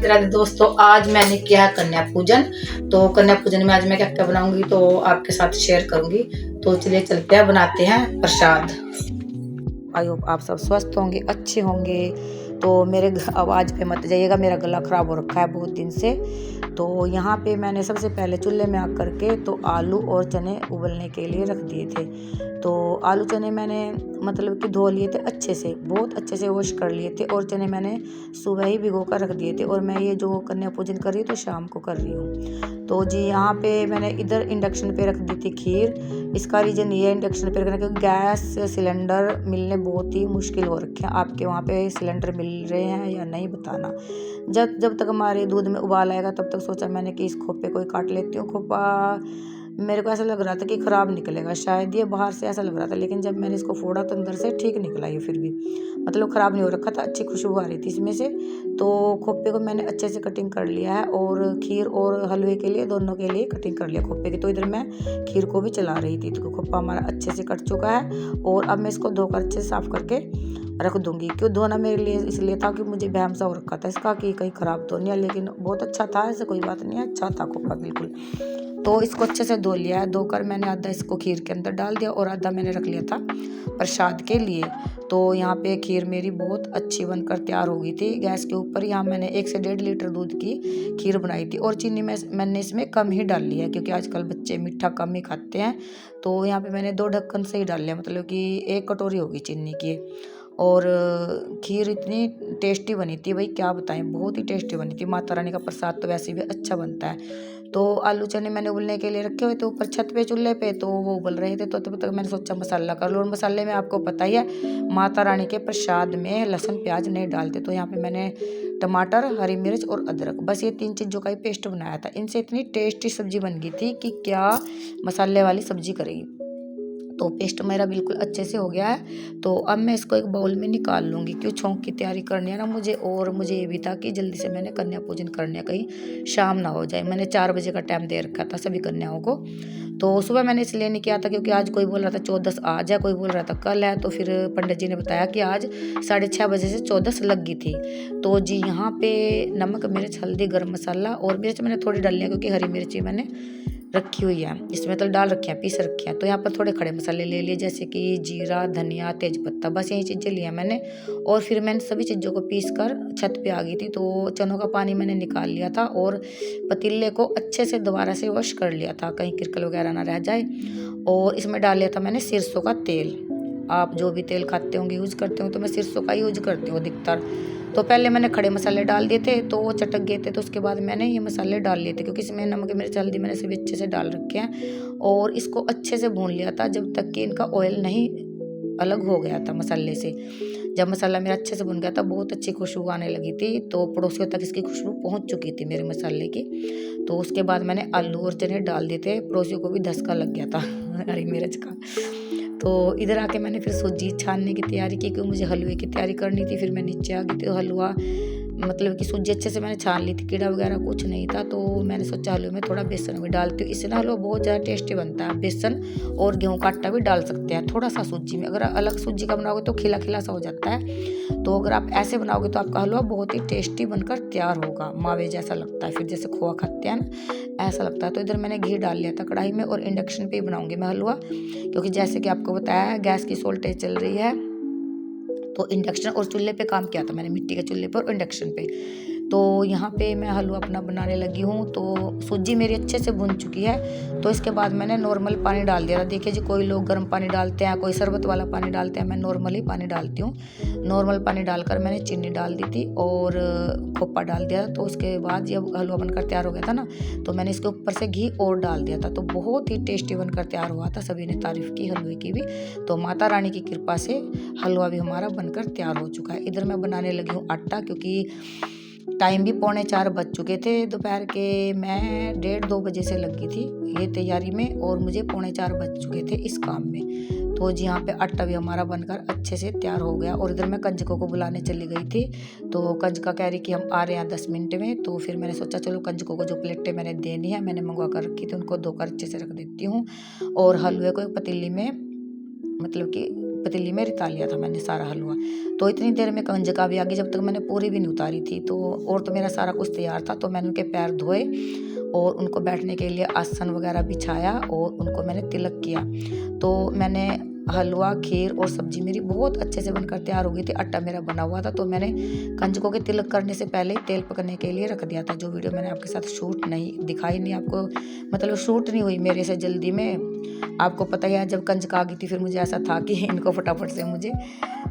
राधे राधे दोस्तों, आज मैंने किया है कन्या पूजन। तो कन्या पूजन में आज मैं क्या क्या बनाऊंगी तो आपके साथ शेयर करूंगी। तो चलिए चलते हैं, बनाते हैं प्रसाद। आई होप आप सब स्वस्थ होंगे, अच्छे होंगे। तो मेरे आवाज़ पे मत जाइएगा, मेरा गला ख़राब हो रखा है बहुत दिन से। तो यहाँ पे मैंने सबसे पहले चूल्हे में आग करके तो आलू और चने उबलने के लिए रख दिए थे। तो आलू चने मैंने मतलब कि धो लिए थे अच्छे से, बहुत अच्छे से वॉश कर लिए थे। और चने मैंने सुबह ही भिगो कर रख दिए थे। और मैं ये जो कन्या पूजन कर रही हूँ तो शाम को कर रही हूँ। तो जी यहाँ पे मैंने इधर इंडक्शन पे रख दी थी खीर। इसका रीज़न ये है इंडक्शन पे रखना क्योंकि गैस सिलेंडर मिलने बहुत ही मुश्किल हो रखे हैं। आपके वहाँ पे सिलेंडर मिल रहे हैं या नहीं बताना। जब जब तक हमारे दूध में उबाल आएगा तब तक सोचा मैंने कि इस खोपे को ही काट लेती हूँ। खोपा मेरे को ऐसा लग रहा था कि ख़राब निकलेगा शायद, ये बाहर से ऐसा लग रहा था, लेकिन जब मैंने इसको फोड़ा तो अंदर से ठीक निकला ये। फिर भी मतलब ख़राब नहीं हो रखा था, अच्छी खुशबू आ रही थी इसमें से। तो खोपे को मैंने अच्छे से कटिंग कर लिया है और खीर और हलवे के लिए दोनों के लिए कटिंग कर लिया खोपे की। तो इधर मैं खीर को भी चला रही थी। तो खोपा हमारा अच्छे से कट चुका है और अब मैं इसको धोकर अच्छे से साफ़ करके रख दूंगी। क्यों धोना मेरे लिए इसलिए था कि मुझे वहम सा हो रखा था इसका कि कहीं ख़राब तो नहीं है, लेकिन बहुत अच्छा था, ऐसे कोई बात नहीं है, अच्छा था खोपा बिल्कुल। तो इसको अच्छे से धो लिया है। धोकर मैंने आधा इसको खीर के अंदर डाल दिया और आधा मैंने रख लिया था प्रसाद के लिए। तो यहाँ पे खीर मेरी बहुत अच्छी बनकर तैयार हो गई थी गैस के ऊपर। यहाँ मैंने 1 से 1.5 लीटर दूध की खीर बनाई थी और चीनी मैंने इसमें कम ही डाल लिया है क्योंकि आजकल बच्चे मीठा कम ही खाते हैं। तो यहाँ पे मैंने 2 ढक्कन से ही डाल लिया, मतलब कि 1 कटोरी होगी चीनी की। और खीर इतनी टेस्टी बनी थी भाई, क्या बताएं, बहुत ही टेस्टी बनी थी। माता रानी का प्रसाद तो वैसे भी अच्छा बनता है। तो आलू चने मैंने उबलने के लिए रखे हुए थे ऊपर छत पे चूल्हे पे, तो वो उबल रहे थे। तो तब तक मैंने सोचा मसाला कर लो। और मसाले में आपको पता ही है माता रानी के प्रसाद में लहसुन प्याज नहीं डालते। तो यहाँ पे मैंने टमाटर, हरी मिर्च और अदरक, बस ये 3 चीज़ों का ही पेस्ट बनाया था। इनसे इतनी टेस्टी सब्जी बन गई थी कि क्या मसाले वाली सब्जी करेगी। तो पेस्ट मेरा बिल्कुल अच्छे से हो गया है। तो अब मैं इसको एक बाउल में निकाल लूँगी क्यों छौंक की तैयारी करनी है ना मुझे। और मुझे ये भी था कि जल्दी से मैंने कन्या पूजन करने, कहीं शाम ना हो जाए। मैंने 4 बजे का टाइम दे रखा था सभी कन्याओं को। तो सुबह मैंने इसलिए नहीं किया था क्योंकि आज कोई बोल रहा था 14 आज है, कोई बोल रहा था कल है। तो फिर पंडित जी ने बताया कि आज 6:30 बजे से 14 लग गई थी। तो जी यहाँ पे नमक, मिर्च, हल्दी, गर्म मसाला और मिर्च मैंने थोड़ी डाल लिया क्योंकि हरी मिर्ची मैंने रखी हुई है, इसमें तो डाल रखी है, पीस रखी है। तो यहाँ पर थोड़े खड़े मसाले ले लिए जैसे कि जीरा, धनिया, तेजपत्ता, बस यही चीज़ें लिया मैंने। और फिर मैंने सभी चीज़ों को पीस कर छत पे आ गई थी। तो चनों का पानी मैंने निकाल लिया था और पतीले को अच्छे से दोबारा से वॉश कर लिया था, कहीं किरकल वगैरह ना रह जाए। और इसमें डाल लिया था मैंने सरसों का तेल। आप जो भी तेल खाते होंगे, यूज़ करते हो, तो मैं सरसों का यूज करती हूँ अधिकतर। तो पहले मैंने खड़े मसाले डाल दिए थे तो वो चटक गए थे। तो उसके बाद मैंने ये मसाले डाल लिए थे क्योंकि इसमें नमक, मिर्च, हल्दी मैंने सभी अच्छे से डाल रखे हैं। और इसको अच्छे से भून लिया था जब तक कि इनका ऑयल नहीं अलग हो गया था मसाले से। जब मसाला मेरा अच्छे से भुन गया था, बहुत अच्छी खुशबू आने लगी थी। तो पड़ोसियों तक इसकी खुशबू पहुंच चुकी थी मेरे मसाले की। तो उसके बाद मैंने आलू और चने डाल दिए थे। पड़ोसियों को भी धसका लग गया था हरी मिर्च का। तो इधर आके मैंने फिर सूजी छानने की तैयारी की क्योंकि मुझे हलवे की तैयारी करनी थी। फिर मैं नीचे आ गई थी। तो हलवा मतलब कि सूजी अच्छे से मैंने छान ली थी, कीड़ा वगैरह कुछ नहीं था। तो मैंने सोचा हलवे में थोड़ा बेसन भी डालती हूँ, इससे ना हलवा बहुत ज़्यादा टेस्टी बनता है। बेसन और गेहूँ का आटा भी डाल सकते हैं थोड़ा सा सूजी में। अगर अलग सूजी का बनाओगे तो खिला खिला सा हो जाता है। तो अगर आप ऐसे बनाओगे तो आपका हलवा बहुत ही टेस्टी बनकर तैयार होगा, मावे जैसा लगता है, फिर जैसे खोआ खाते हैं ना ऐसा लगता है। तो इधर मैंने घी डाल लिया था कढ़ाई में और इंडक्शन पे ही बनाऊंगी मैं हलवा क्योंकि जैसे कि आपको बताया गैस की शॉर्टेज चल रही है। तो इंडक्शन और चूल्हे पे काम किया था मैंने, मिट्टी के चूल्हे पर और इंडक्शन पे। तो यहाँ पे मैं हलवा अपना बनाने लगी हूँ। तो सूजी मेरी अच्छे से भुन चुकी है। तो इसके बाद मैंने नॉर्मल पानी डाल दिया था। देखिए जी, कोई लोग गर्म पानी डालते हैं, कोई शरबत वाला पानी डालते हैं, मैं नॉर्मल ही पानी डालती हूँ। नॉर्मल पानी डालकर मैंने चीनी डाल दी थी और खोपा डाल दिया। तो उसके बाद जब हलवा बनकर तैयार हो गया था ना, तो मैंने इसके ऊपर से घी और डाल दिया था। तो बहुत ही टेस्टी बनकर तैयार हुआ था, सभी ने तारीफ़ की हलवे की भी। तो माता रानी की कृपा से हलवा भी हमारा बनकर तैयार हो चुका है। इधर मैं बनाने लगी हूँ आटा क्योंकि टाइम भी 3:45 बज चुके थे दोपहर के। मैं 1:30-2 बजे से लगी थी ये तैयारी में और मुझे 3:45 बज चुके थे इस काम में। तो जी यहाँ पे आटा भी हमारा बनकर अच्छे से तैयार हो गया। और इधर मैं कंजकों को बुलाने चली गई थी। तो कंजका कह रही कि हम आ रहे हैं 10 मिनट में। तो फिर मैंने सोचा चलो कंजकों को जो प्लेटें मैंने देनी है, मैंने मंगवा कर रखी थी, उनको धोकर अच्छे से रख देती हूँ। और हलवे को एक पतीली में मतलब कि पतीली में रिता लिया था मैंने सारा हलवा। तो इतनी देर में कंजका भी आ गई, जब तक मैंने पूरी भी नहीं उतारी थी। तो और तो मेरा सारा कुछ तैयार था। तो मैंने उनके पैर धोए और उनको बैठने के लिए आसन वगैरह बिछाया और उनको मैंने तिलक किया। तो मैंने हलवा, खीर और सब्जी मेरी बहुत अच्छे से बनकर तैयार हो गई थी। आटा मेरा बना हुआ था। तो मैंने कंजकों के तिलक करने से पहले ही तेल पकने के लिए रख दिया था। जो वीडियो मैंने आपके साथ शूट नहीं दिखाई नहीं आपको, मतलब शूट नहीं हुई मेरे से जल्दी में। आपको पता ही है, जब कंजक आ गई थी फिर मुझे ऐसा था कि इनको फटाफट से मुझे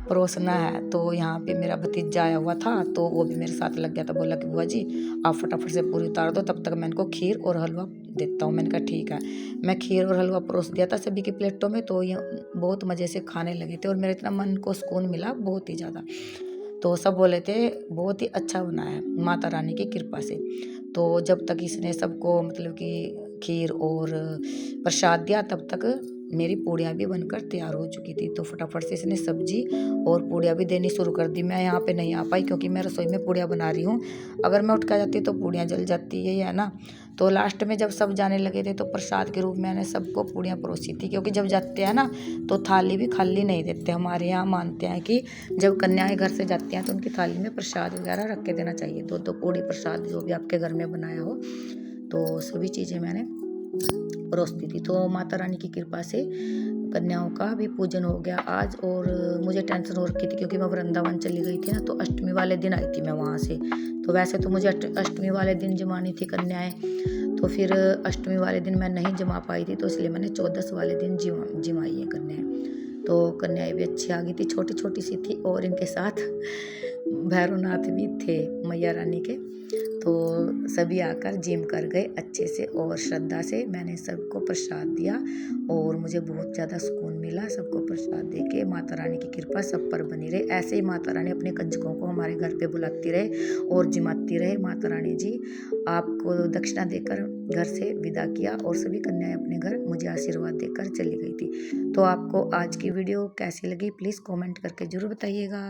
परोसना है। तो यहाँ पे मेरा भतीजा आया हुआ था, तो वो भी मेरे साथ लग गया था। बोला कि बुआ जी आप फटाफट से पूरी उतार दो, तब तक मैं इनको खीर और हलवा देता हूँ। मैंने कहा ठीक है। मैं खीर और हलवा परोस दिया था सभी की प्लेटों में। तो ये बहुत मज़े से खाने लगे थे और मेरे इतना मन को सुकून मिला, बहुत ही ज़्यादा। तो सब बोले थे बहुत ही अच्छा बना है माता रानी की कृपा से। तो जब तक इसने सबको मतलब कि खीर और प्रसाद दिया, तब तक मेरी पूड़ियाँ भी बनकर तैयार हो चुकी थी। तो फटाफट से इसने सब्जी और पूड़ियाँ भी देनी शुरू कर दी। मैं यहाँ पे नहीं आ पाई क्योंकि मैं रसोई में पूड़ियाँ बना रही हूँ। अगर मैं उठ कर जाती तो पूड़ियाँ जल जाती है ना। तो लास्ट में जब सब जाने लगे थे तो प्रसाद के रूप में मैंने सबको पूड़ियाँ परोसी थी, क्योंकि जब जाते हैं ना तो थाली भी खाली नहीं देते। हमारे यहाँ मानते हैं कि जब कन्याएं घर से जाती हैं तो उनकी थाली में प्रसाद वगैरह रख के देना चाहिए। दो पूड़ी प्रसाद जो भी आपके घर में बनाया हो। तो सभी चीज़ें मैंने परोसती थी। तो माता रानी की कृपा से कन्याओं का भी पूजन हो गया आज। और मुझे टेंशन हो रखी थी क्योंकि मैं वृंदावन चली गई थी ना, तो अष्टमी वाले दिन आई थी मैं वहाँ से। तो वैसे तो मुझे अष्टमी वाले दिन जमानी थी कन्याएं, तो फिर अष्टमी वाले दिन मैं नहीं जमा पाई थी। तो इसलिए मैंने 14 वाले दिन जिमाई है कन्याएं। तो कन्याएं भी अच्छी आ गई थी, छोटी छोटी सी थी और इनके साथ भैरवनाथ भी थे मैया रानी के। तो सभी आकर जिम कर गए अच्छे से और श्रद्धा से। मैंने सबको प्रसाद दिया और मुझे बहुत ज़्यादा सुकून मिला सबको प्रसाद दे के। माता रानी की कृपा सब पर बनी रहे। ऐसे ही माता रानी अपने कंजकों को हमारे घर पे बुलाती रहे और जिमाती रहे। माता रानी जी आपको दक्षिणा देकर घर से विदा किया और सभी कन्याएं अपने घर मुझे आशीर्वाद देकर चली गई थी। तो आपको आज की वीडियो कैसी लगी प्लीज़ कमेंट करके ज़रूर बताइएगा।